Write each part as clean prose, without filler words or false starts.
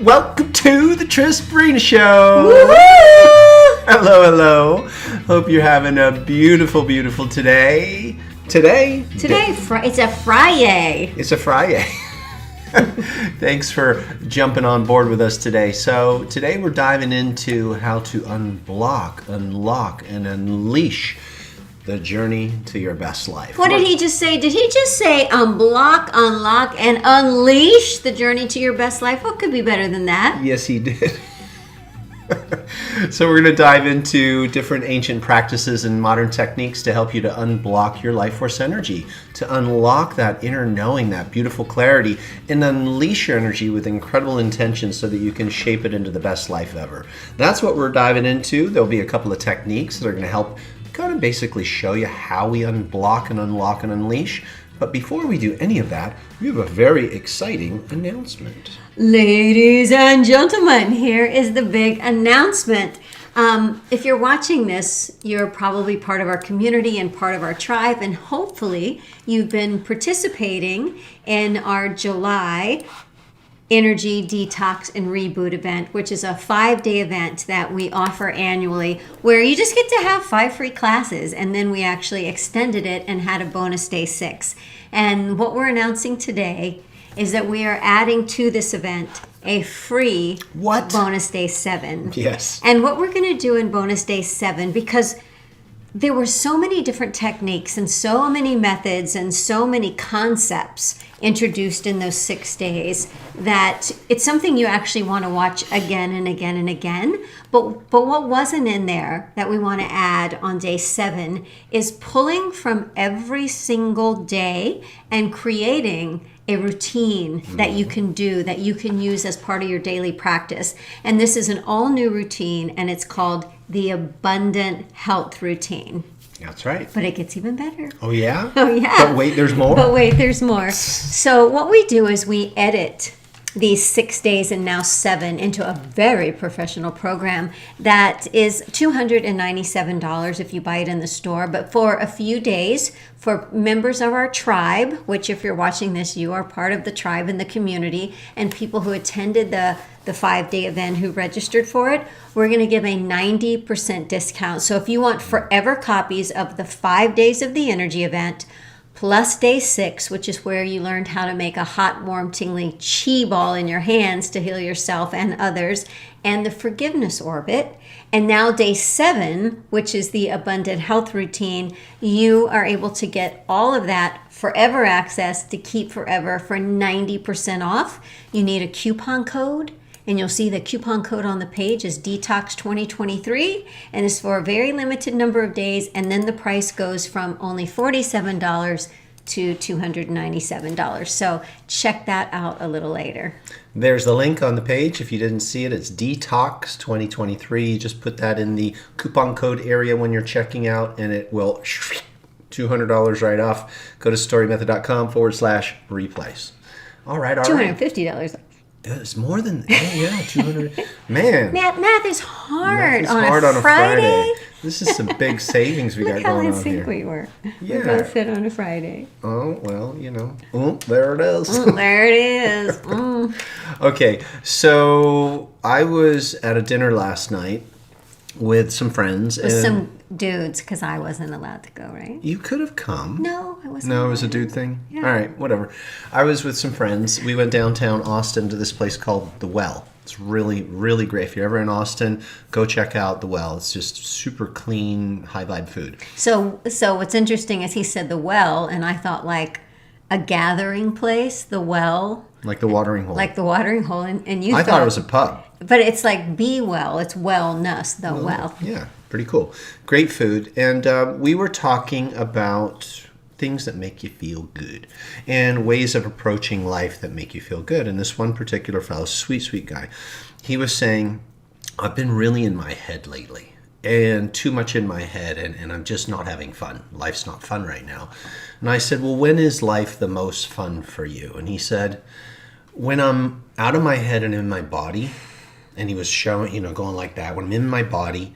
Welcome to the Trisbrina Show. Woo-hoo! Hello. Hope you're having a beautiful today. It's a Friday. It's a Friday. Thanks for jumping on board with us today. So today we're diving into how to unblock, unlock, and unleash the journey to your best life. What did he just say? Did he just say unblock, unlock, and unleash the journey to your best life? What could be better than that? Yes, he did. So we're going to dive into different ancient practices and modern techniques to help you to unblock your life force energy, to unlock that inner knowing, that beautiful clarity, and unleash your energy with incredible intention so that you can shape it into the best life ever. That's what we're diving into. There'll be a couple of techniques that are going to help kind of basically show you how we unblock and unlock and unleash. But before we do any of that, we have a very exciting announcement. Ladies and gentlemen, here is the big announcement. If you're watching this, you're probably part of our community and part of our tribe, and hopefully you've been participating in our July Energy Detox and Reboot event, which is a 5-day event that we offer annually where you just get to have 5 free classes, and then we actually extended it and had a bonus day 6. And what we're announcing today is that we are adding to this event a free bonus day 7. Yes. And what we're going to do in bonus day 7, because there were so many different techniques and so many methods and so many concepts introduced in those 6 days that it's something you actually want to watch again and again and again. But what wasn't in there that we want to add on day 7 is pulling from every single day and creating a routine that you can do, that you can use as part of your daily practice. And this is an all new routine, and it's called the Abundant Health Routine. That's right. But it gets even better. Oh, yeah? Oh, yeah. But wait, there's more? So what we do is we edit these 6 days and now 7 into a very professional program that is $297 if you buy it in the store. But for a few days, for members of our tribe, which if you're watching this, you are part of the tribe and the community, and people who attended the 5-day event who registered for it, we're going to give a 90% discount. So if you want forever copies of the 5 days of the energy event, plus day 6, which is where you learned how to make a hot, warm, tingling chi ball in your hands to heal yourself and others, and the forgiveness orbit. And now day 7, which is the abundant health routine, you are able to get all of that forever access to keep forever for 90% off. You need a coupon code. And you'll see the coupon code on the page is Detox 2023, and it's for a very limited number of days. And then the price goes from only $47 to $297. So check that out a little later. There's the link on the page. If you didn't see it, it's Detox 2023. Just put that in the coupon code area when you're checking out, and it will $200 right off. Go to storymethod.com/replace. All right. $250. It's more than 200. Man, math is hard, on a Friday. This is some big savings we got going on here. Look how in sync we were. Yeah. We both fit on a Friday. Oh, well, there it is. There it is. Okay, so I was at a dinner last night with some friends. With some dudes, because I wasn't allowed to go, right? You could have come. No, I wasn't. No, it was a dude thing? Yeah. All right, whatever. I was with some friends. We went downtown Austin to this place called The Well. It's really, really great. If you're ever in Austin, go check out The Well. It's just super clean, high-vibe food. So what's interesting is he said The Well, and I thought like a gathering place, The Well. Like the watering hole. Like the watering hole, and you thought it was a pub. But it's like be well. It's wellness, the well. Yeah, pretty cool. Great food. And we were talking about things that make you feel good and ways of approaching life that make you feel good. And this one particular fellow, sweet guy, he was saying, I've been really in my head lately. And too much in my head, and I'm just not having fun. Life's not fun right now. And I said, well, when is life the most fun for you? And he said, when I'm out of my head and in my body. And he was showing, going like that, when I'm in my body,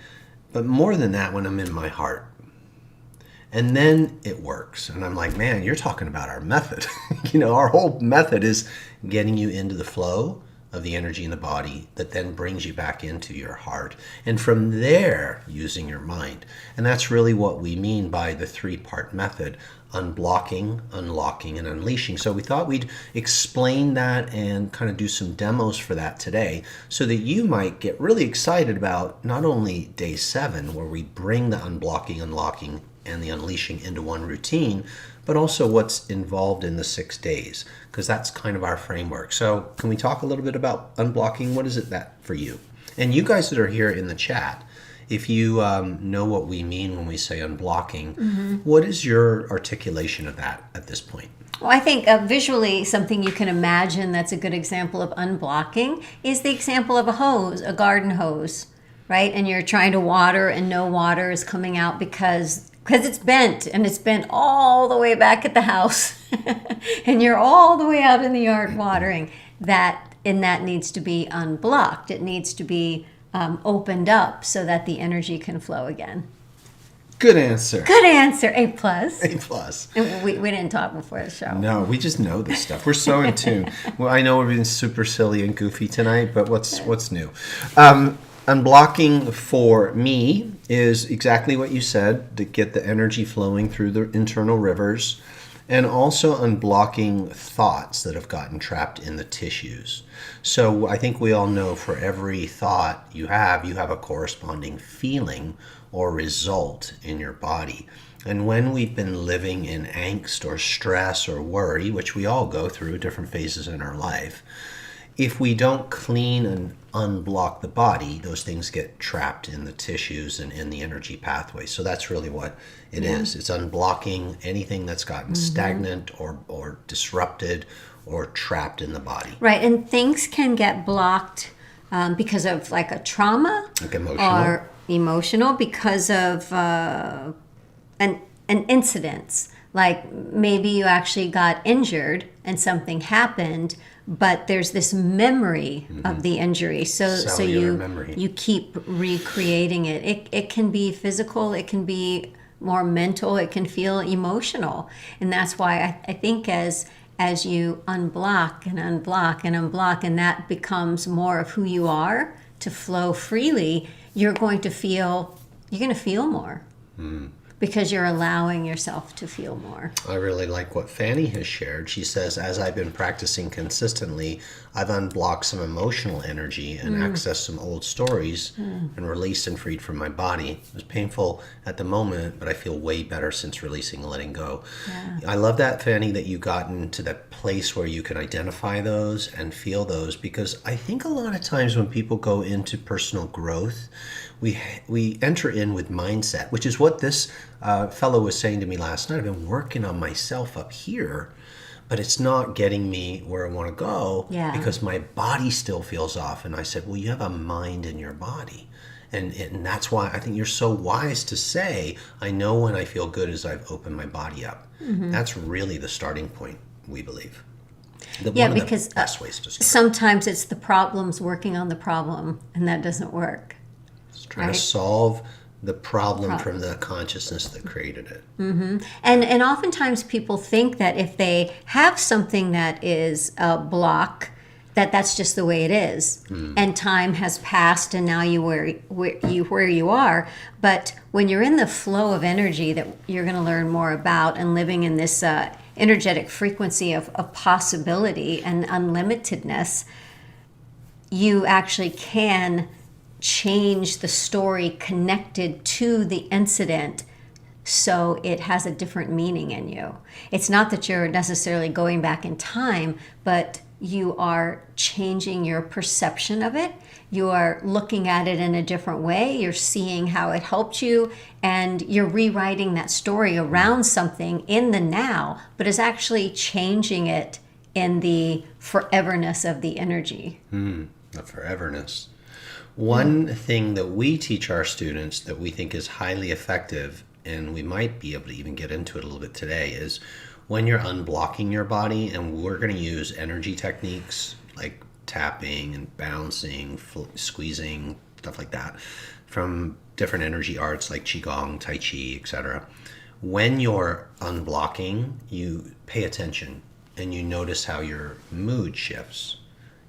but more than that, when I'm in my heart. And then it works. And I'm like, man, you're talking about our method. Our whole method is getting you into the flow of the energy in the body that then brings you back into your heart. And from there, using your mind. And that's really what we mean by the 3-part method: unblocking, unlocking, and unleashing. So we thought we'd explain that and kind of do some demos for that today so that you might get really excited about not only day 7, where we bring the unblocking, unlocking, and the unleashing into one routine, but also what's involved in the 6 days, because that's kind of our framework. So can we talk a little bit about unblocking? What is it that for you? And you guys that are here in the chat, if you know what we mean when we say unblocking, what is your articulation of that at this point? Well, I think visually something you can imagine that's a good example of unblocking is the example of a hose, a garden hose, right? And you're trying to water and no water is coming out because it's bent, and it's bent all the way back at the house and you're all the way out in the yard watering. That needs to be unblocked. It needs to be opened up so that the energy can flow again. Good answer. Good answer. A plus. A plus. And we didn't talk before the show. No, we just know this stuff. We're so in tune. Well, I know we're being super silly and goofy tonight, but what's new? Unblocking for me is exactly what you said, to get the energy flowing through the internal rivers, and also unblocking thoughts that have gotten trapped in the tissues. So I think we all know for every thought you have a corresponding feeling or result in your body. And when we've been living in angst or stress or worry, which we all go through different phases in our life, if we don't clean and unblock the body, those things get trapped in the tissues and in the energy pathway. So that's really what it is. It's unblocking anything that's gotten stagnant or disrupted or trapped in the body. Right, and things can get blocked because of like a trauma, like emotional, or emotional, because of an incident. Like maybe you actually got injured and something happened, but there's this memory of the injury. So you keep recreating it. It can be physical, it can be more mental, it can feel emotional. And that's why I think as you unblock and unblock and unblock, and that becomes more of who you are to flow freely, you're going to feel more. Because you're allowing yourself to feel more. I really like what Fanny has shared. She says, as I've been practicing consistently, I've unblocked some emotional energy and accessed some old stories and released and freed from my body. It was painful at the moment, but I feel way better since releasing and letting go. Yeah. I love that, Fanny, that you gotten to that place where you can identify those and feel those, because I think a lot of times when people go into personal growth, we enter in with mindset, which is what this fellow was saying to me last night. I've been working on myself up here, but it's not getting me where I want to go because my body still feels off. And I said, well, you have a mind in your body. And that's why I think you're so wise to say, I know when I feel good as I've opened my body up. That's really the starting point, we believe. Because the best ways to start. Sometimes it's the problems working on the problem, and that doesn't work. Trying to solve the problem from the consciousness that created it. And oftentimes people think that if they have something that is a block, that's just the way it is. And time has passed, and now you where you are. But when you're in the flow of energy that you're going to learn more about, and living in this energetic frequency of possibility and unlimitedness, you actually can change the story connected to the incident so it has a different meaning in you. It's not that you're necessarily going back in time, but you are changing your perception of it. You are looking at it in a different way. You're seeing how it helped you, and you're rewriting that story around something in the now, but is actually changing it in the foreverness of the energy. The foreverness. One thing that we teach our students that we think is highly effective, and we might be able to even get into it a little bit today, is when you're unblocking your body, and we're going to use energy techniques like tapping and bouncing, squeezing, stuff like that, from different energy arts like Qigong, Tai Chi, etc. When you're unblocking, you pay attention and you notice how your mood shifts.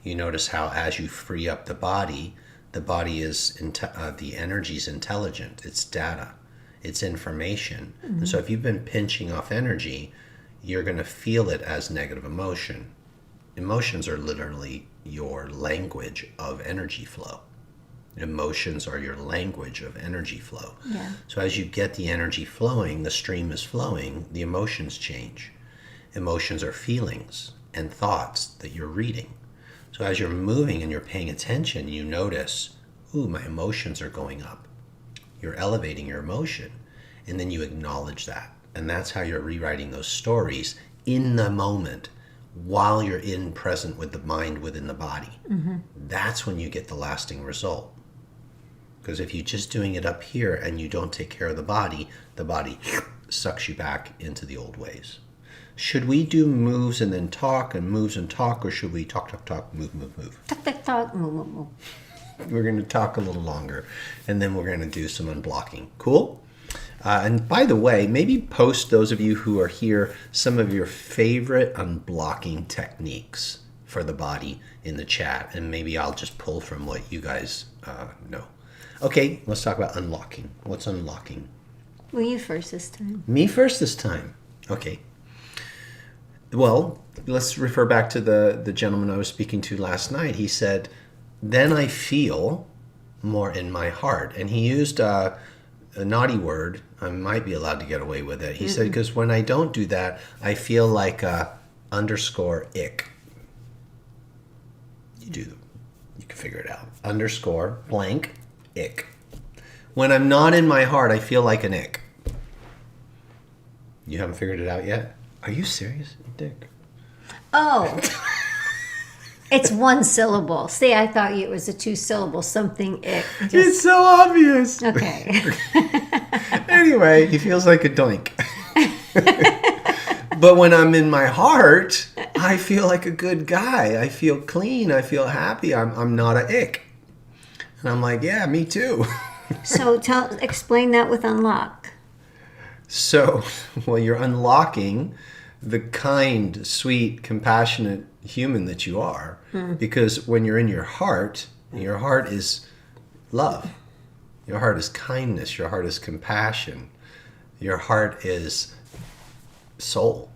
You notice how as you free up the body is, the energy is intelligent. It's data. It's information. And so if you've been pinching off energy, you're going to feel it as negative emotion. Emotions are literally your language of energy flow. Emotions are your language of energy flow. Yeah. So as you get the energy flowing, the stream is flowing, the emotions change. Emotions are feelings and thoughts that you're reading. So as you're moving and you're paying attention, you notice, ooh, my emotions are going up. You're elevating your emotion, and then you acknowledge that. And that's how you're rewriting those stories in the moment while you're present with the mind within the body. That's when you get the lasting result. Because if you're just doing it up here and you don't take care of the body sucks you back into the old ways. Should we do moves and then talk and moves and talk, or should we talk, move, move? Talk, move. We're going to talk a little longer, and then we're going to do some unblocking. Cool? And by the way, maybe post, those of you who are here, some of your favorite unblocking techniques for the body in the chat, and maybe I'll just pull from what you guys know. Okay, let's talk about unlocking. What's unlocking? Well, you first this time. Me first this time. Okay. Well, let's refer back to the gentleman I was speaking to last night. He said, then I feel more in my heart. And he used a naughty word. I might be allowed to get away with it. He said, because when I don't do that, I feel like underscore ick. You can figure it out. Underscore blank ick. When I'm not in my heart, I feel like an ick. You haven't figured it out yet? Are you serious, you dick? Oh. It's one syllable. See, I thought it was a 2-syllable something. It's so obvious. Okay. Anyway, he feels like a doink. But when I'm in my heart, I feel like a good guy. I feel clean. I feel happy. I'm not a ick. And I'm like, yeah, me too. So explain that with unlock. So, well, you're unlocking the kind, sweet, compassionate human that you are. Because when you're in your heart is love. Your heart is kindness. Your heart is compassion. Your heart is soul.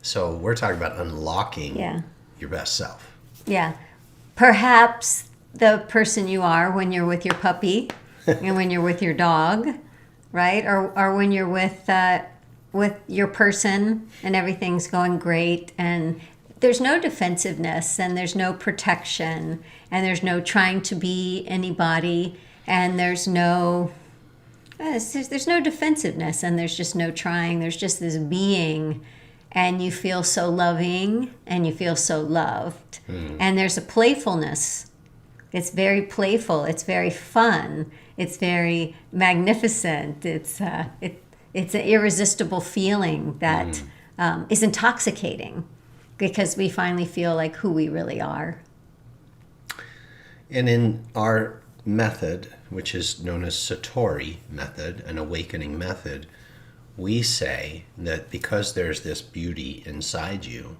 So we're talking about unlocking your best self. Yeah. Perhaps the person you are when you're with your puppy and when you're with your dog, right? Or when you're with your person and everything's going great and there's no defensiveness and there's no protection and there's no trying to be anybody and there's no defensiveness and there's just no trying. There's just this being and you feel so loving and you feel so loved. And there's a playfulness. It's very playful. It's very fun. It's very magnificent. It's an irresistible feeling that is intoxicating because we finally feel like who we really are. And in our method, which is known as Satori method, an awakening method, we say that because there's this beauty inside you,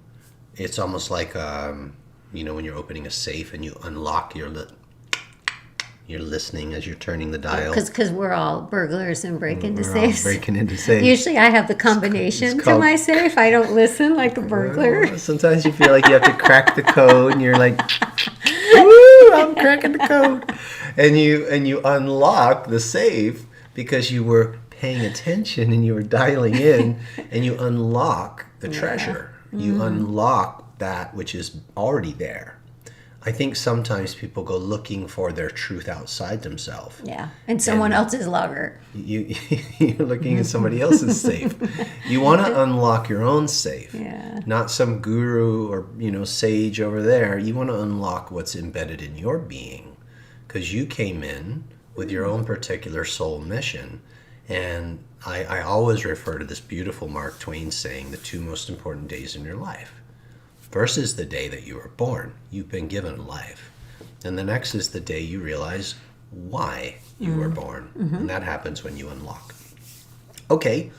it's almost like, when you're opening a safe and you unlock you're listening as you're turning the dial. Because we're all burglars and break into safes. Breaking into safes. Usually I have the combination to my safe. I don't listen like a burglar. Well, sometimes you feel like you have to crack the code and you're like, woo, I'm cracking the code. And you unlock the safe because you were paying attention and you were dialing in and you unlock the treasure. You unlock that which is already there. I think sometimes people go looking for their truth outside themselves. Yeah, and someone else's logger. You're looking at somebody else's safe. You want to unlock your own safe. Yeah. Not some guru or sage over there. You want to unlock what's embedded in your being. Because you came in with your own particular soul mission. And I always refer to this beautiful Mark Twain saying, the 2 most important days in your life. First is the day that you were born. You've been given life. And the next is the day you realize why you were born. And that happens when you unlock. Okay,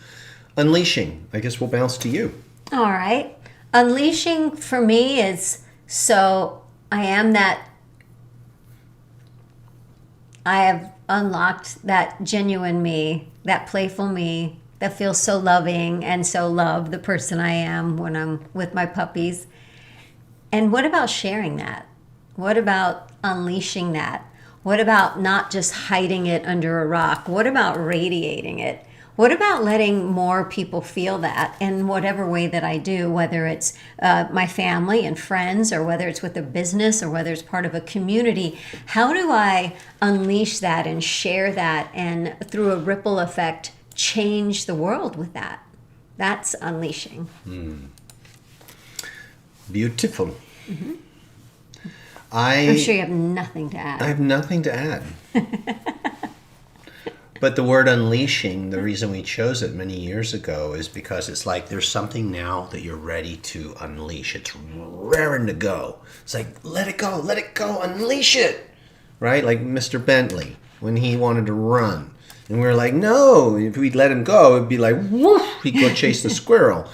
unleashing. I guess we'll bounce to you. All right. Unleashing for me is so I am that. I have unlocked that genuine me, that playful me, that feels so loving and so love the person I am when I'm with my puppies. And what about sharing that? What about unleashing that? What about not just hiding it under a rock? What about radiating it? What about letting more people feel that in whatever way that I do, whether it's my family and friends, or whether it's with a business, or whether it's part of a community? How do I unleash that and share that, and through a ripple effect, change the world with that? That's unleashing. Beautiful. Mm-hmm. I'm sure you have nothing to add. I have nothing to add. But the word unleashing, the reason we chose it many years ago is because it's like there's something now that you're ready to unleash. It's raring to go. It's like, let it go, unleash it. Right? Like Mr. Bentley, when he wanted to run. And we were like, no, if we'd let him go, it'd be like, woof, he'd go chase the squirrel.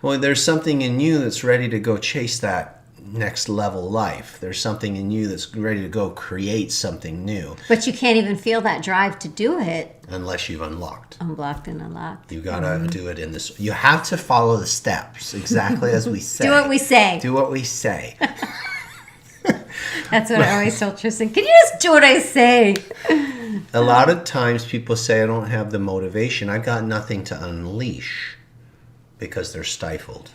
Well, there's something in you that's ready to go chase that next level life. There's something in you that's ready to go create something new. But you can't even feel that drive to do it Unless you've unlocked. Unblocked and unlocked. You gotta do it in this. You have to follow the steps exactly as we say. Do what we say. Do what we say. That's what I always tell Tristan. Can you just do what I say? A lot of times people say, I don't have the motivation. I got nothing to unleash because they're stifled.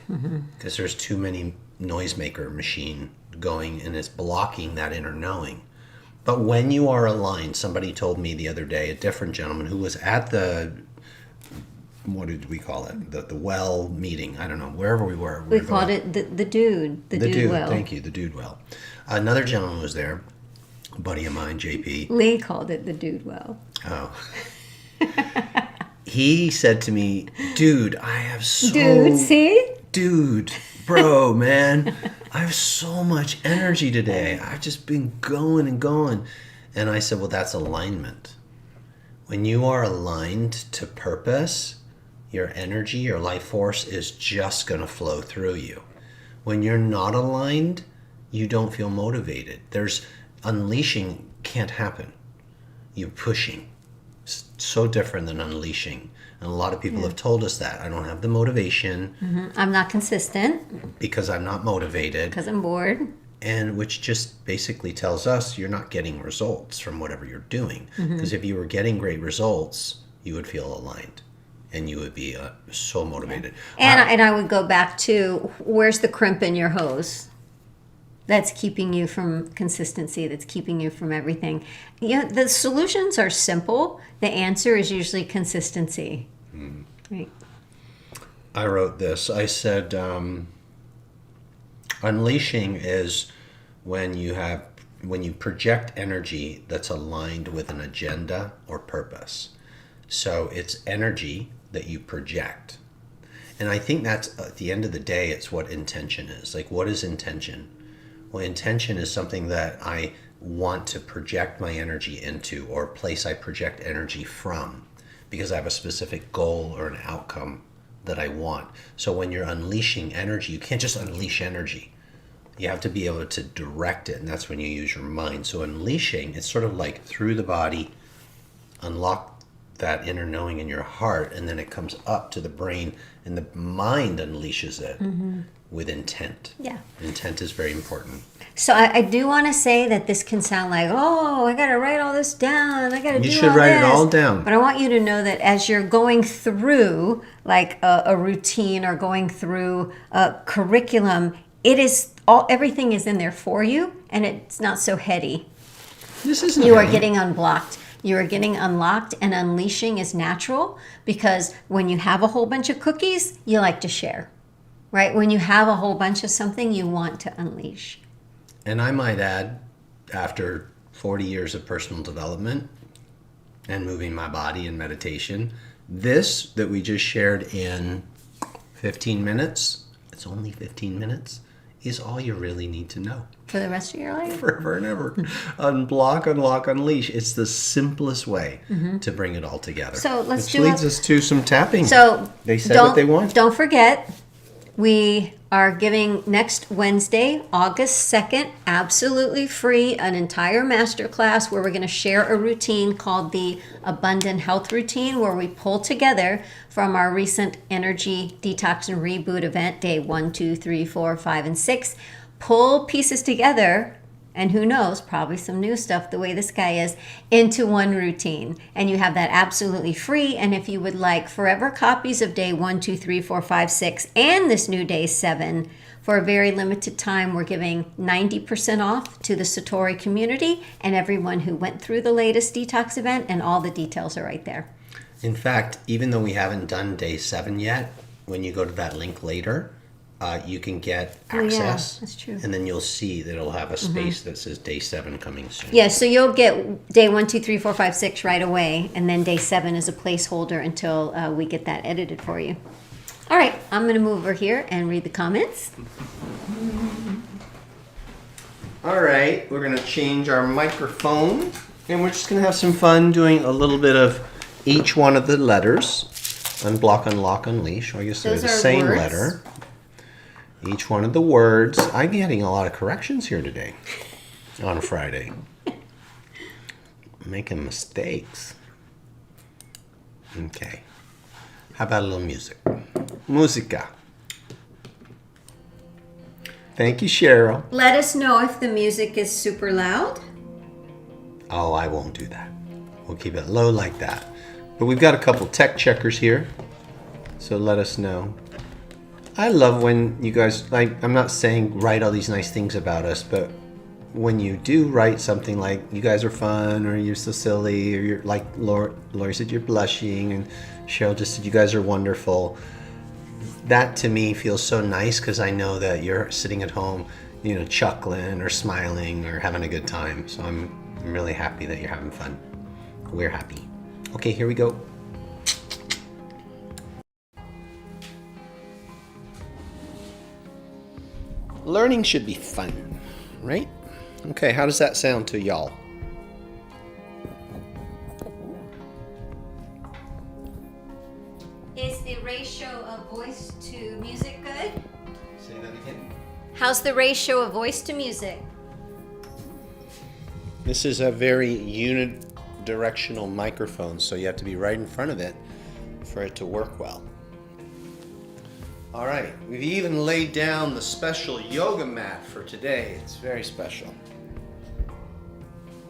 Because there's too many noisemaker machine going and it's blocking that inner knowing. But when you are aligned, somebody told me the other day, a different gentleman who was at the, what did we call it? The well meeting. I don't know, wherever we were. We called it the dude. The dude well. Thank you, the dude well. Another gentleman was there, a buddy of mine, JP. Lee called it the dude well. Oh. He said to me, dude, I have so... Dude, see? Dude, bro, man, I have so much energy today. I've just been going and going. And I said, well, that's alignment. When you are aligned to purpose, your energy, your life force is just going to flow through you. When you're not aligned, you don't feel motivated. There's unleashing can't happen. You're pushing. It's so different than unleashing. And a lot of people have told us that. I don't have the motivation. I'm not consistent. Because I'm not motivated. Because I'm bored. And which just basically tells us you're not getting results from whatever you're doing. Because if you were getting great results, you would feel aligned. And you would be so motivated. And I would go back to, where's the crimp in your hose? That's keeping you from consistency. That's keeping you from everything. Yeah, the solutions are simple. The answer is usually consistency. Right. I wrote this. I said, unleashing is when you project energy that's aligned with an agenda or purpose. So it's energy that you project. And I think that's, at the end of the day, it's what intention is. Like, what is intention? Well, intention is something that I want to project my energy into, or a place I project energy from, because I have a specific goal or an outcome that I want. So when you're unleashing energy, you can't just unleash energy. You have to be able to direct it, and that's when you use your mind. So unleashing, it's sort of like through the body, unlock that inner knowing in your heart, and then it comes up to the brain, and the mind unleashes it. With intent. Yeah. Intent is very important. So I do want to say that this can sound like, oh, I got to write all this down. I got to do all this. You should write it all down. But I want you to know that as you're going through like a routine or going through a curriculum, everything is in there for you, and it's not so heady. This isn't You heady. are getting unblocked. You are getting unlocked, and unleashing is natural, because when you have a whole bunch of cookies, you like to share. Right? When you have a whole bunch of something, you want to unleash. And I might add, after 40 years of personal development and moving my body in meditation, this that we just shared in 15 minutes, it's only 15 minutes, is all you really need to know. For the rest of your life? Forever and ever. Unblock, unlock, unleash. It's the simplest way to bring it all together. So let's Which leads us to some tapping. So they said what they want. Don't forget, We are giving next Wednesday, August 2nd, absolutely free, an entire masterclass where we're going to share a routine called the Abundant Health Routine, where we pull together from our recent energy detox and reboot event, day 1, 2, 3, 4, 5, and 6, pull pieces together, and who knows, probably some new stuff the way this guy is, into one routine. And you have that absolutely free. And if you would like forever copies of day 1, 2, 3, 4, 5, 6, and this new day 7, for a very limited time, we're giving 90% off to the Satori community and everyone who went through the latest detox event, and all the details are right there. In fact, even though we haven't done day 7 yet, when you go to that link later, you can get access. That's true. And then you'll see that it'll have a space that says day 7 coming soon. Yeah, so you'll get day 1, 2, 3, 4, 5, 6 right away, and then day 7 is a placeholder until we get that edited for you. All right, I'm going to move over here and read the comments. All right, we're going to change our microphone, and we're just going to have some fun doing a little bit of each one of the letters. Unblock, unlock, unleash. I guess they're the same words. letter. Each one of the words. I'm getting a lot of corrections here today on a Friday. Making mistakes. Okay. How about a little music? Musica. Thank you, Cheryl. Let us know if the music is super loud. Oh, I won't do that. We'll keep it low like that. But we've got a couple tech checkers here, so let us know. I love when you guys, like, I'm not saying write all these nice things about us, but when you do write something like, you guys are fun, or you're so silly, or you're like, Lori said you're blushing, and Cheryl just said you guys are wonderful. That to me feels so nice, because I know that you're sitting at home, you know, chuckling or smiling or having a good time. So I'm really happy that you're having fun. We're happy. Okay, here we go. Learning should be fun, right? Okay, how does that sound to y'all? Is the ratio of voice to music good? Say that again. How's the ratio of voice to music? This is a very unidirectional microphone, so you have to be right in front of it for it to work well. All right, we've even laid down the special yoga mat for today. It's very special.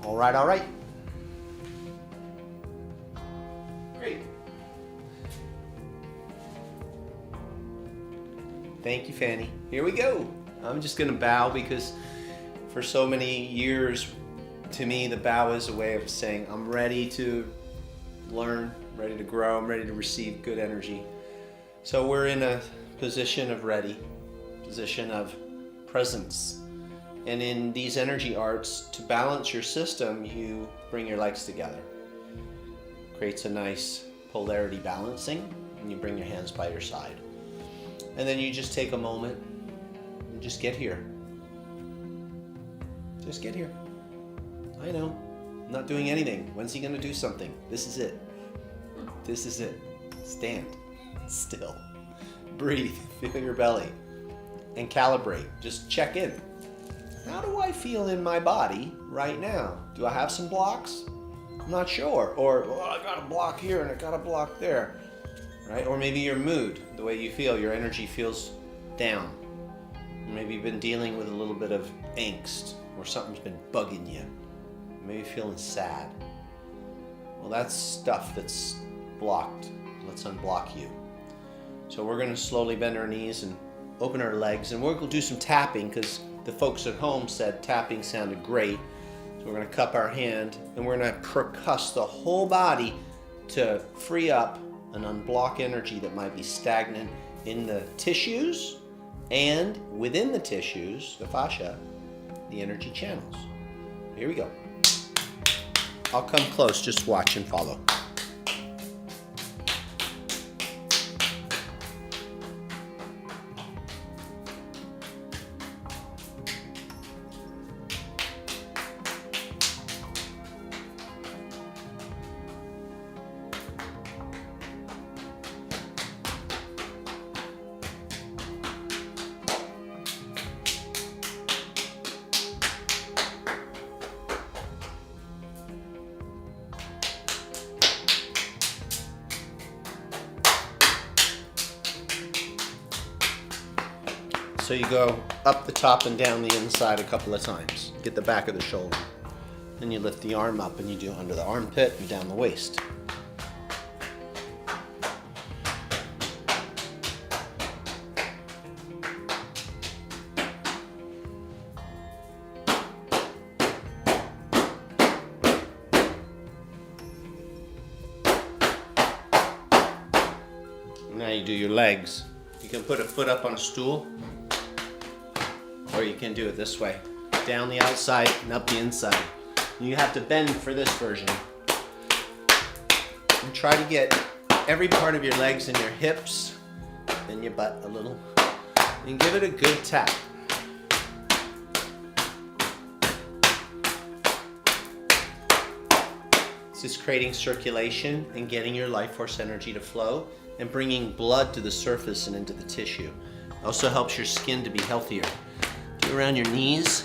All right, all right. Great. Thank you, Fanny. Here we go. I'm just gonna bow because for so many years, to me, the bow is a way of saying I'm ready to learn, ready to grow, I'm ready to receive good energy. So we're in a position of ready, position of presence. And in these energy arts, to balance your system, you bring your legs together. Creates a nice polarity balancing, and you bring your hands by your side. And then you just take a moment and just get here. Just get here. I know, I'm not doing anything. When's he gonna do something? This is it. This is it. Stand still. Breathe, feel your belly, and calibrate. Just check in. How do I feel in my body right now? Do I have some blocks? I'm not sure. Or, well, I got a block here and I got a block there. Right? Or maybe your mood, the way you feel, your energy feels down. Maybe you've been dealing with a little bit of angst, or something's been bugging you. Maybe you're feeling sad. Well, that's stuff that's blocked. Let's unblock you. So we're going to slowly bend our knees and open our legs, and we're going to do some tapping because the folks at home said tapping sounded great. So we're going to cup our hand and we're going to percuss the whole body to free up and unblock energy that might be stagnant in the tissues, and within the tissues, the fascia, the energy channels. Here we go. I'll come close, just watch and follow. So you go up the top and down the inside a couple of times. Get the back of the shoulder. Then you lift the arm up and you do under the armpit and down the waist. Now you do your legs. You can put a foot up on a stool, or you can do it this way. Down the outside and up the inside. You have to bend for this version. And try to get every part of your legs and your hips, then your butt a little, and give it a good tap. This is creating circulation and getting your life force energy to flow and bringing blood to the surface and into the tissue. It also helps your skin to be healthier. Do around your knees,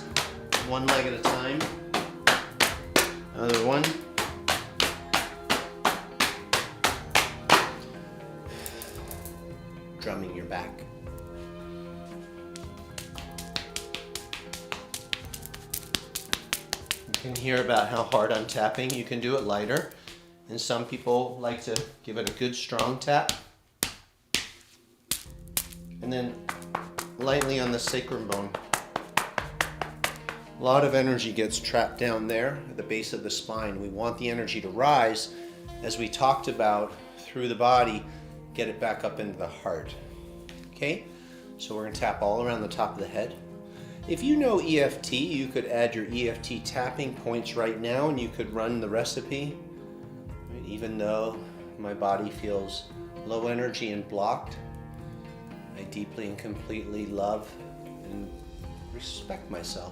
one leg at a time. Another one. Drumming your back. You can hear about how hard I'm tapping. You can do it lighter. And some people like to give it a good strong tap. And then lightly on the sacrum bone. A lot of energy gets trapped down there at the base of the spine. We want the energy to rise, as we talked about, through the body, get it back up into the heart. Okay? So we're going to tap all around the top of the head. If you know EFT, you could add your EFT tapping points right now and you could run the recipe. Even though my body feels low energy and blocked, I deeply and completely love and respect myself.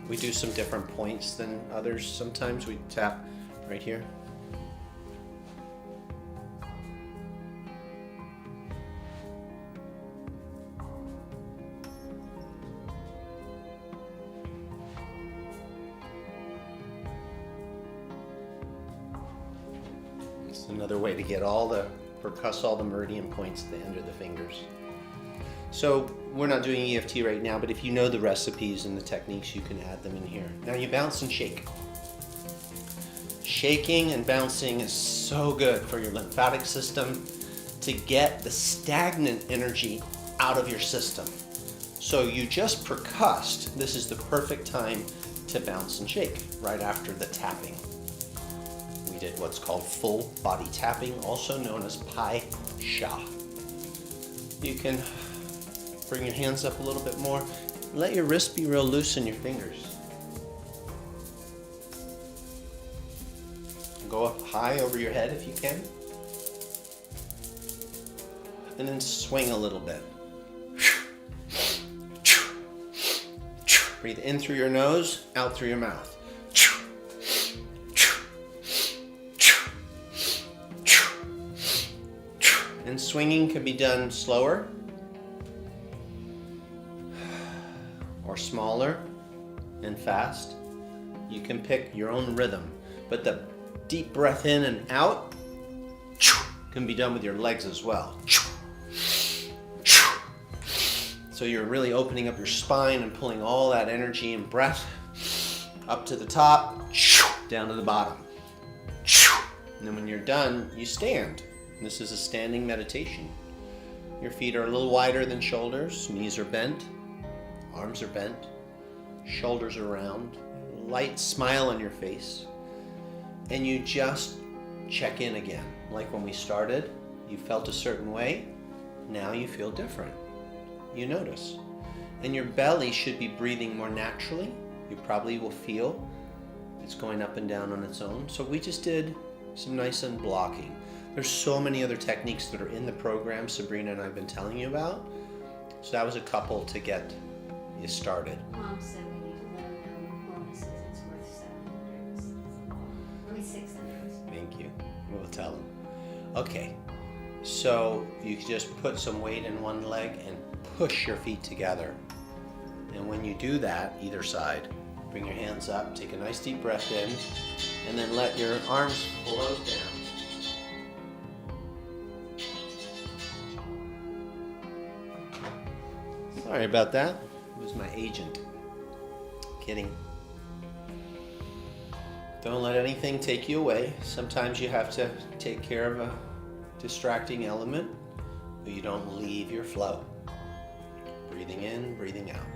We do some different points than others. Sometimes we tap right here. It's another way to get percuss all the meridian points at the end of the fingers. So we're not doing EFT right now, but if you know the recipes and the techniques, you can add them in here. Now you bounce and shake. Shaking and bouncing is so good for your lymphatic system to get the stagnant energy out of your system. So you just percussed. This is the perfect time to bounce and shake right after the tapping. We did what's called full body tapping, also known as Pai Sha. You can bring your hands up a little bit more. Let your wrist be real loose in your fingers. Go up high over your head if you can. And then swing a little bit. Breathe in through your nose, out through your mouth. And swinging can be done slower or smaller and fast. You can pick your own rhythm, but the deep breath in and out can be done with your legs as well. So you're really opening up your spine and pulling all that energy and breath up to the top, down to the bottom. And then when you're done, you stand. This is a standing meditation. Your feet are a little wider than shoulders, knees are bent, arms are bent, shoulders are round, light smile on your face, and you just check in again. Like when we started, you felt a certain way, now you feel different. You notice. And your belly should be breathing more naturally. You probably will feel it's going up and down on its own. So we just did some nice unblocking. There's so many other techniques that are in the program Sabrina and I have been telling you about. So that was a couple to get you started. Mom said we need to let them know bonuses. It's worth $700. Only $600. Thank you. We'll tell them. Okay. So you can just put some weight in one leg and push your feet together. And when you do that, either side, bring your hands up, take a nice deep breath in, and then let your arms float down. Sorry about that. It was my agent. Kidding. Don't let anything take you away. Sometimes you have to take care of a distracting element, but you don't leave your flow. Breathing in, breathing out.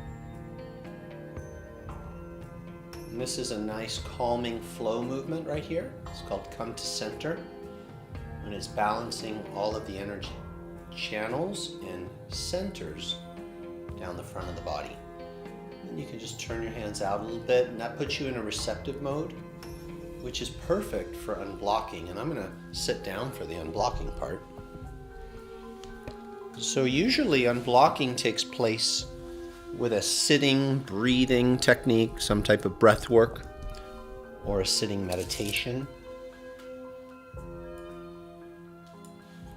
And this is a nice calming flow movement right here. It's called come to center. And it's balancing all of the energy channels and centers down the front of the body. And you can just turn your hands out a little bit, and that puts you in a receptive mode, which is perfect for unblocking. And I'm going to sit down for the unblocking part. So usually unblocking takes place with a sitting, breathing technique, some type of breath work, or a sitting meditation.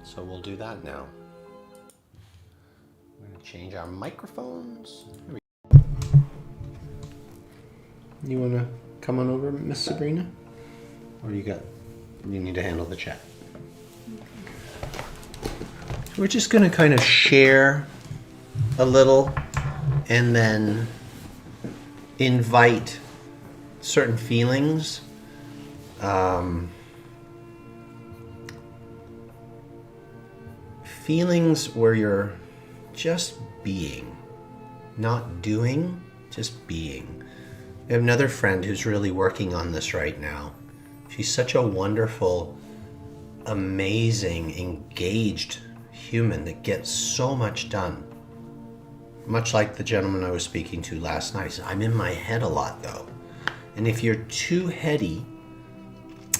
So we'll do that now. We're going to change our microphones. You want to come on over, Miss Sabrina? Or you need to handle the chat? We're just going to kind of share a little and then invite certain feelings. Feelings where you're just being, not doing, just being. I have another friend who's really working on this right now. She's such a wonderful, amazing, engaged human that gets so much done. Much like the gentleman I was speaking to last night. I'm in my head a lot though. And if you're too heady,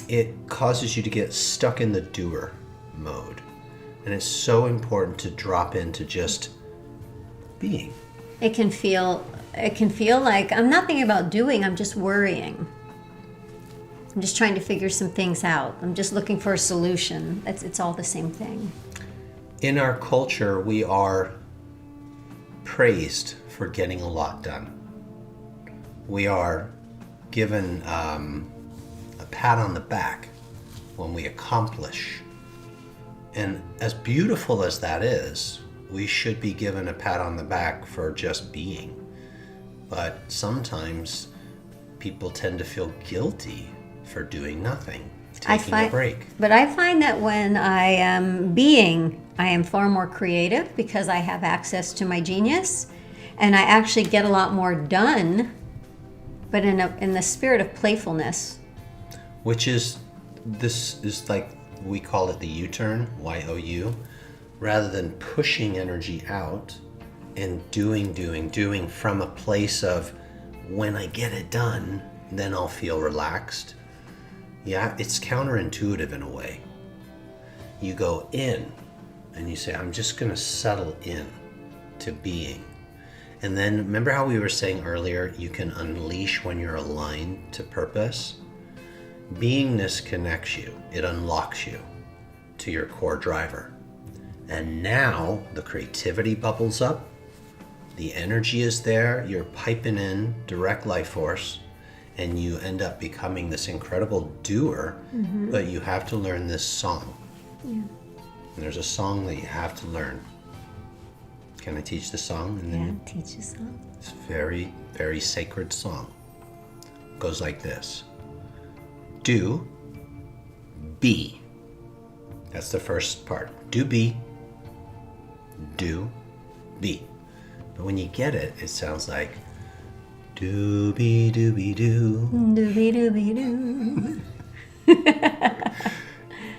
it causes you to get stuck in the doer mode. And it's so important to drop into just being. It can feel like I'm not thinking about doing, I'm just worrying. I'm just trying to figure some things out. I'm just looking for a solution. It's all the same thing. In our culture, we are praised for getting a lot done. We are given a pat on the back when we accomplish. And as beautiful as that is, we should be given a pat on the back for just being. But sometimes people tend to feel guilty for doing nothing, taking a break. But I find that when I am being, I am far more creative because I have access to my genius, and I actually get a lot more done, but in the spirit of playfulness. This is like, we call it the UTurn, Y-O-U, rather than pushing energy out and doing from a place of, when I get it done, then I'll feel relaxed. Yeah, it's counterintuitive in a way. You go in and you say, I'm just going to settle in to being. And then remember how we were saying earlier, you can unleash when you're aligned to purpose? Beingness connects you. It unlocks you to your core driver. And now the creativity bubbles up. The energy is there. You're piping in direct life force. And you end up becoming this incredible doer. Mm-hmm. But you have to learn this song. Yeah. And there's a song that you have to learn. Can I teach the song? And then teach the song. It's a very, very sacred song. It goes like this. Do, be. That's the first part. Do, be. Do, be. But when you get it, it sounds like dooby dooby doo. Dooby dooby doo.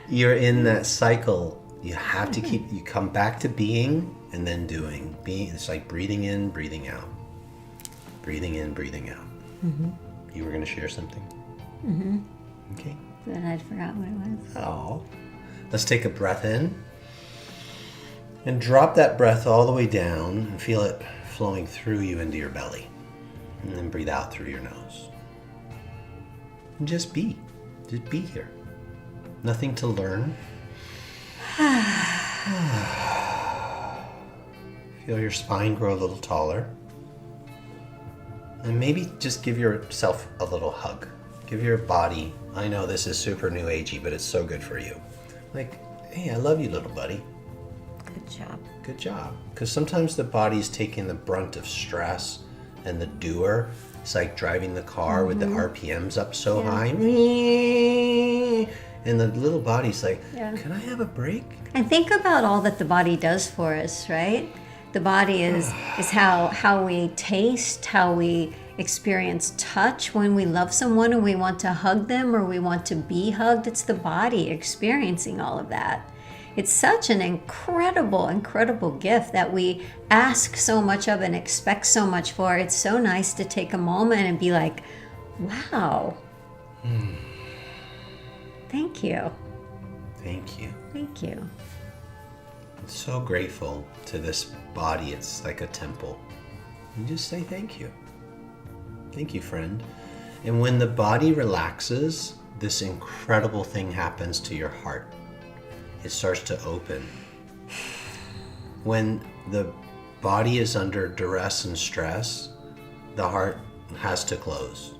You're in that cycle. You have to you come back to being and then doing. Being, it's like breathing in, breathing out. Breathing in, breathing out. Mm-hmm. You were going to share something? Mm-hmm. Okay. Then I'd forgot what it was. Oh. Let's take a breath in. And drop that breath all the way down and feel it flowing through you into your belly. And then breathe out through your nose. And just be. Just be here. Nothing to learn. Feel your spine grow a little taller. And maybe just give yourself a little hug. Give your body, I know this is super new agey, but it's so good for you. Like, hey, I love you, little buddy. Good job. Good job. Because sometimes the body's taking the brunt of stress and the doer. It's like driving the car with the RPMs up so high. And the little body's like, can I have a break? And think about all that the body does for us, right? The body is how we taste, how we experience touch when we love someone and we want to hug them or we want to be hugged. It's the body experiencing all of that. It's such an incredible, incredible gift that we ask so much of and expect so much for. It's so nice to take a moment and be like, wow. Thank you. Thank you. Thank you. I'm so grateful to this body. It's like a temple. You just say thank you. Thank you, friend. And when the body relaxes, this incredible thing happens to your heart. It starts to open. When the body is under duress and stress, the heart has to close.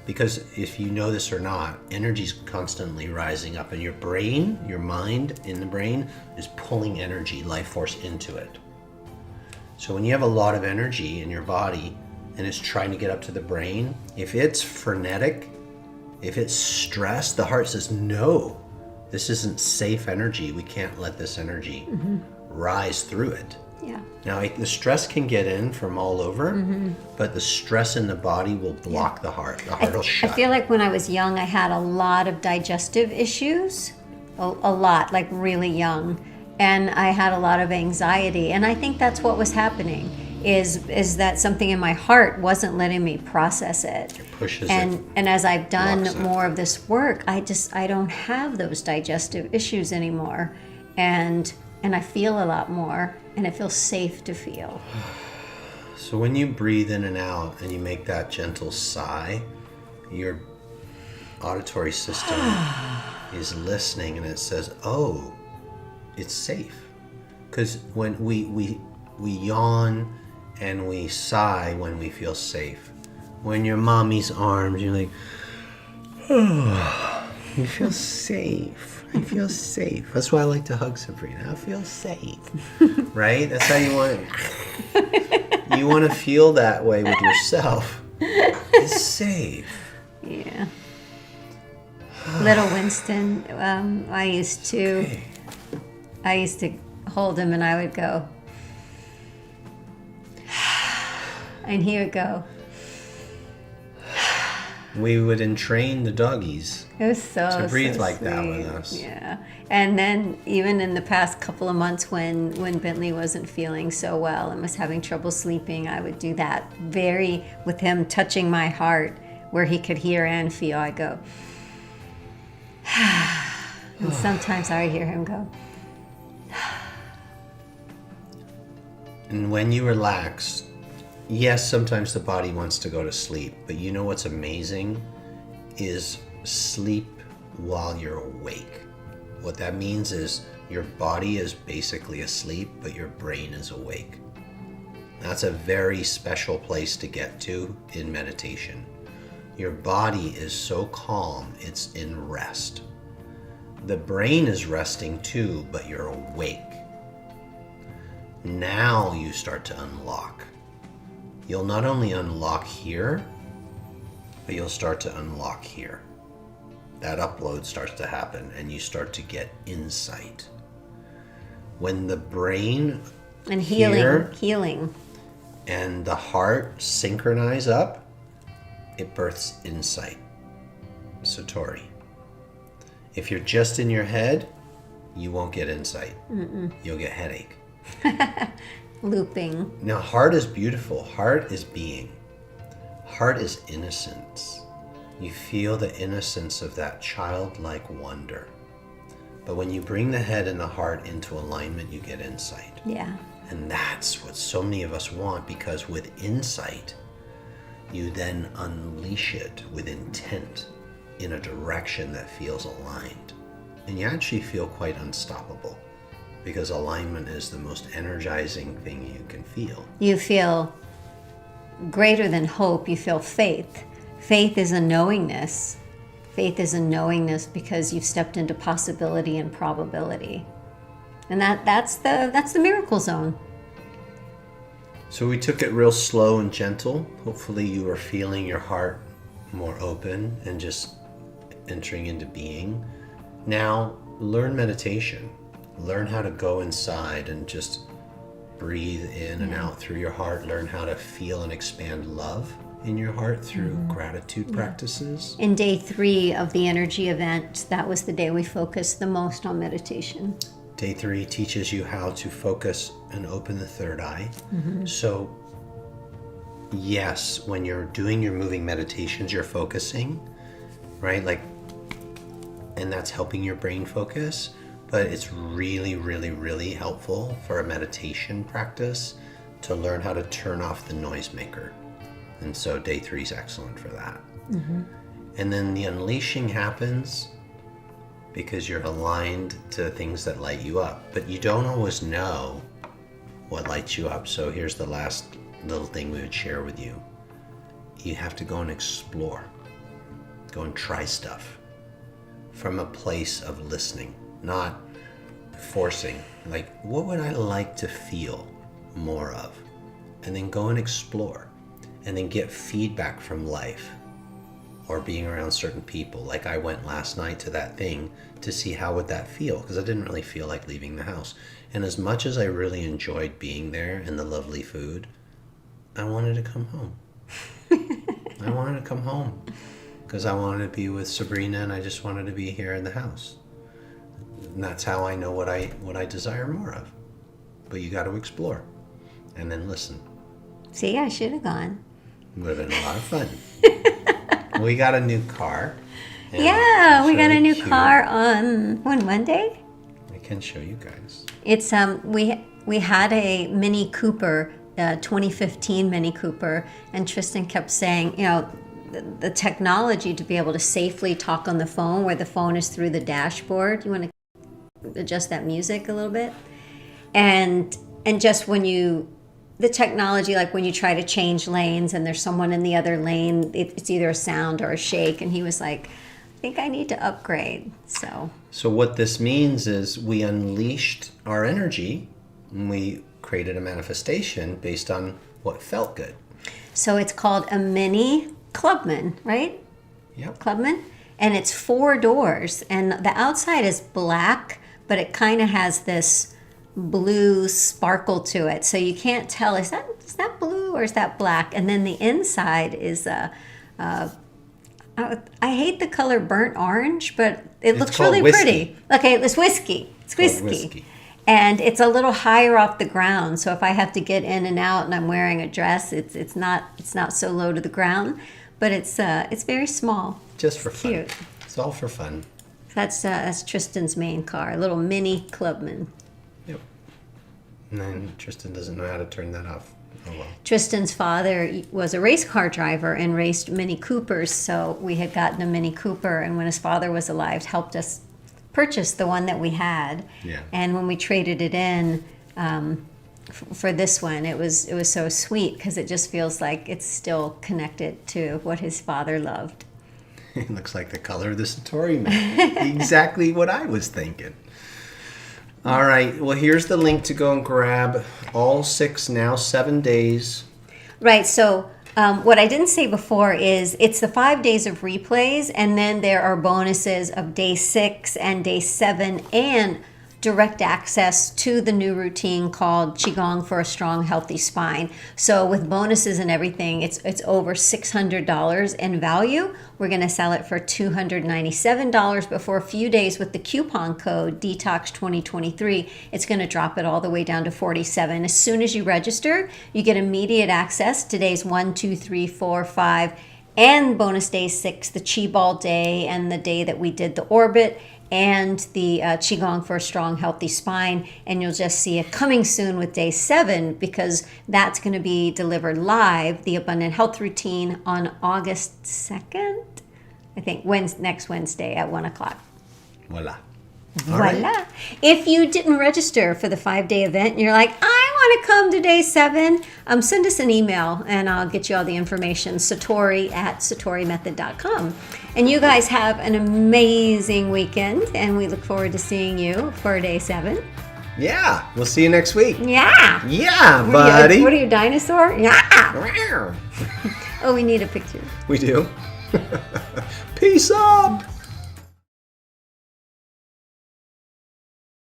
Because if you know this or not, energy is constantly rising up, and your brain, your mind in the brain, is pulling energy, life force into it. So when you have a lot of energy in your body and it's trying to get up to the brain, if it's frenetic, if it's stressed, the heart says, no, this isn't safe energy. We can't let this energy rise through it. Yeah. Now, the stress can get in from all over, but the stress in the body will block the heart. The heart will shut. I feel like when I was young, I had a lot of digestive issues, a lot, like really young. And I had a lot of anxiety. And I think that's what was happening, is that something in my heart wasn't letting me process it. It pushes and, it. And as I've done blocks it. more of this work, I don't have those digestive issues anymore. And I feel a lot more, and it feels safe to feel. So when you breathe in and out and you make that gentle sigh, your auditory system is listening, and it says, oh, it's safe. Because when we yawn and we sigh when we feel safe. When you're mommy's arms, you're like, oh, you feel safe. I feel safe. That's why I like to hug Sabrina. I feel safe. Right? That's how you want it. You want to feel that way with yourself. It's safe. Yeah. Little Winston, I used to hold him and I would go, and he would go. We would entrain the doggies It was to breathe so like that with sweet. us. Yeah. And then even in the past couple of months when Bentley wasn't feeling so well and was having trouble sleeping, I would do that with him touching my heart where he could hear and feel. I go, and sometimes I would hear him go. And when you relax, yes, sometimes the body wants to go to sleep, but you know what's amazing is sleep while you're awake. What that means is your body is basically asleep, but your brain is awake. That's a very special place to get to in meditation. Your body is so calm, it's in rest. The brain is resting too, but you're awake. Now you start to unlock. You'll not only unlock here, but you'll start to unlock here. That upload starts to happen and you start to get insight. When the brain And here healing. and the heart synchronize up, it births insight. Satori. If you're just in your head, you won't get insight. You'll get headache. Looping. Now, heart is beautiful. Heart is being. Heart is innocence. You feel the innocence of that childlike wonder. But when you bring the head and the heart into alignment, you get insight. Yeah. And that's what so many of us want, because with insight, you then unleash it with intent in a direction that feels aligned. And you actually feel quite unstoppable, because alignment is the most energizing thing you can feel. You feel greater than hope. You feel faith. Faith is a knowingness. Faith is a knowingness because you've stepped into possibility and probability. And that's the miracle zone. So we took it real slow and gentle. Hopefully you are feeling your heart more open and just entering into being. Now learn meditation. Learn how to go inside and just breathe in and out through your heart. Learn how to feel and expand love in your heart through gratitude practices. In day 3 of the energy event, that was the day we focused the most on meditation. Day 3 teaches you how to focus and open the third eye. So yes, when you're doing your moving meditations, you're focusing, right? And that's helping your brain focus, but it's really, really, really helpful for a meditation practice to learn how to turn off the noisemaker. And so day 3 is excellent for that. And then the unleashing happens because you're aligned to things that light you up, but you don't always know what lights you up. So here's the last little thing we would share with you. You have to go and explore, go and try stuff from a place of listening, not forcing. Like, what would I like to feel more of? And then go and explore, and then get feedback from life or being around certain people. Like I went last night to that thing to see how would that feel, because I didn't really feel like leaving the house. And as much as I really enjoyed being there and the lovely food, I wanted to come home. I wanted to come home because I wanted to be with Sabrina, and I just wanted to be here in the house. And that's how I know what I desire more of. But you got to explore and then listen. See, I should have gone. It would have been a lot of fun. We got a new car. Yeah, we got really a new cute. car on Monday. I can show you guys. It's we had a Mini Cooper, 2015 Mini Cooper, and Tristan kept saying, the technology to be able to safely talk on the phone, where the phone is through the dashboard. You want to adjust that music a little bit, and just the technology, like when you try to change lanes and there's someone in the other lane, it's either a sound or a shake. And he was like, I think I need to upgrade. So what this means is we unleashed our energy and we created a manifestation based on what felt good. So it's called a Mini Clubman, right? Yep. Clubman. And it's 4 doors. And the outside is black, but it kind of has this blue sparkle to it, so you can't tell is that blue or is that black. And then the inside is I hate the color burnt orange, but it looks really whiskey. pretty. Okay, it's whiskey. It's whiskey. And it's a little higher off the ground, so if I have to get in and out and I'm wearing a dress, it's not so low to the ground, but it's very small. Just for fun. Cute. It's all for fun. That's Tristan's main car, a little Mini Clubman. Yep. And then Tristan doesn't know how to turn that off. Oh well. Tristan's father was a race car driver and raced Mini Coopers, so we had gotten a Mini Cooper, and when his father was alive, helped us purchase the one that we had. Yeah. And when we traded it in for this one, it was so sweet because it just feels like it's still connected to what his father loved. It looks like the color of the Satori map. Exactly what I was thinking. All right. Well, here's the link to go and grab all 7 days. Right. So what I didn't say before is it's the 5 days of replays, and then there are bonuses of day 6 and day 7 and direct access to the new routine called Qigong for a Strong, Healthy Spine. So with bonuses and everything, it's over $600 in value. We're going to sell it for $297, but for a few days with the coupon code DETOX2023, it's going to drop it all the way down to $47. As soon as you register, you get immediate access to days 1, 2, 3, 4, 5, and bonus day 6, the Qi Ball day, and the day that we did the orbit, and the Qigong for a Strong, Healthy Spine. And you'll just see it coming soon with day 7, because that's going to be delivered live, the Abundant Health Routine, on August 2nd, I think, next Wednesday at 1 o'clock. Voila. Voila. Right. If you didn't register for the 5-day event and you're like, I want to come to day 7, send us an email and I'll get you all the information. Satori@satorimethod.com. And you guys have an amazing weekend, and we look forward to seeing you for day 7. Yeah, we'll see you next week. Yeah. Yeah, buddy. What are you, dinosaur? Yeah. Oh, we need a picture. We do. Peace up.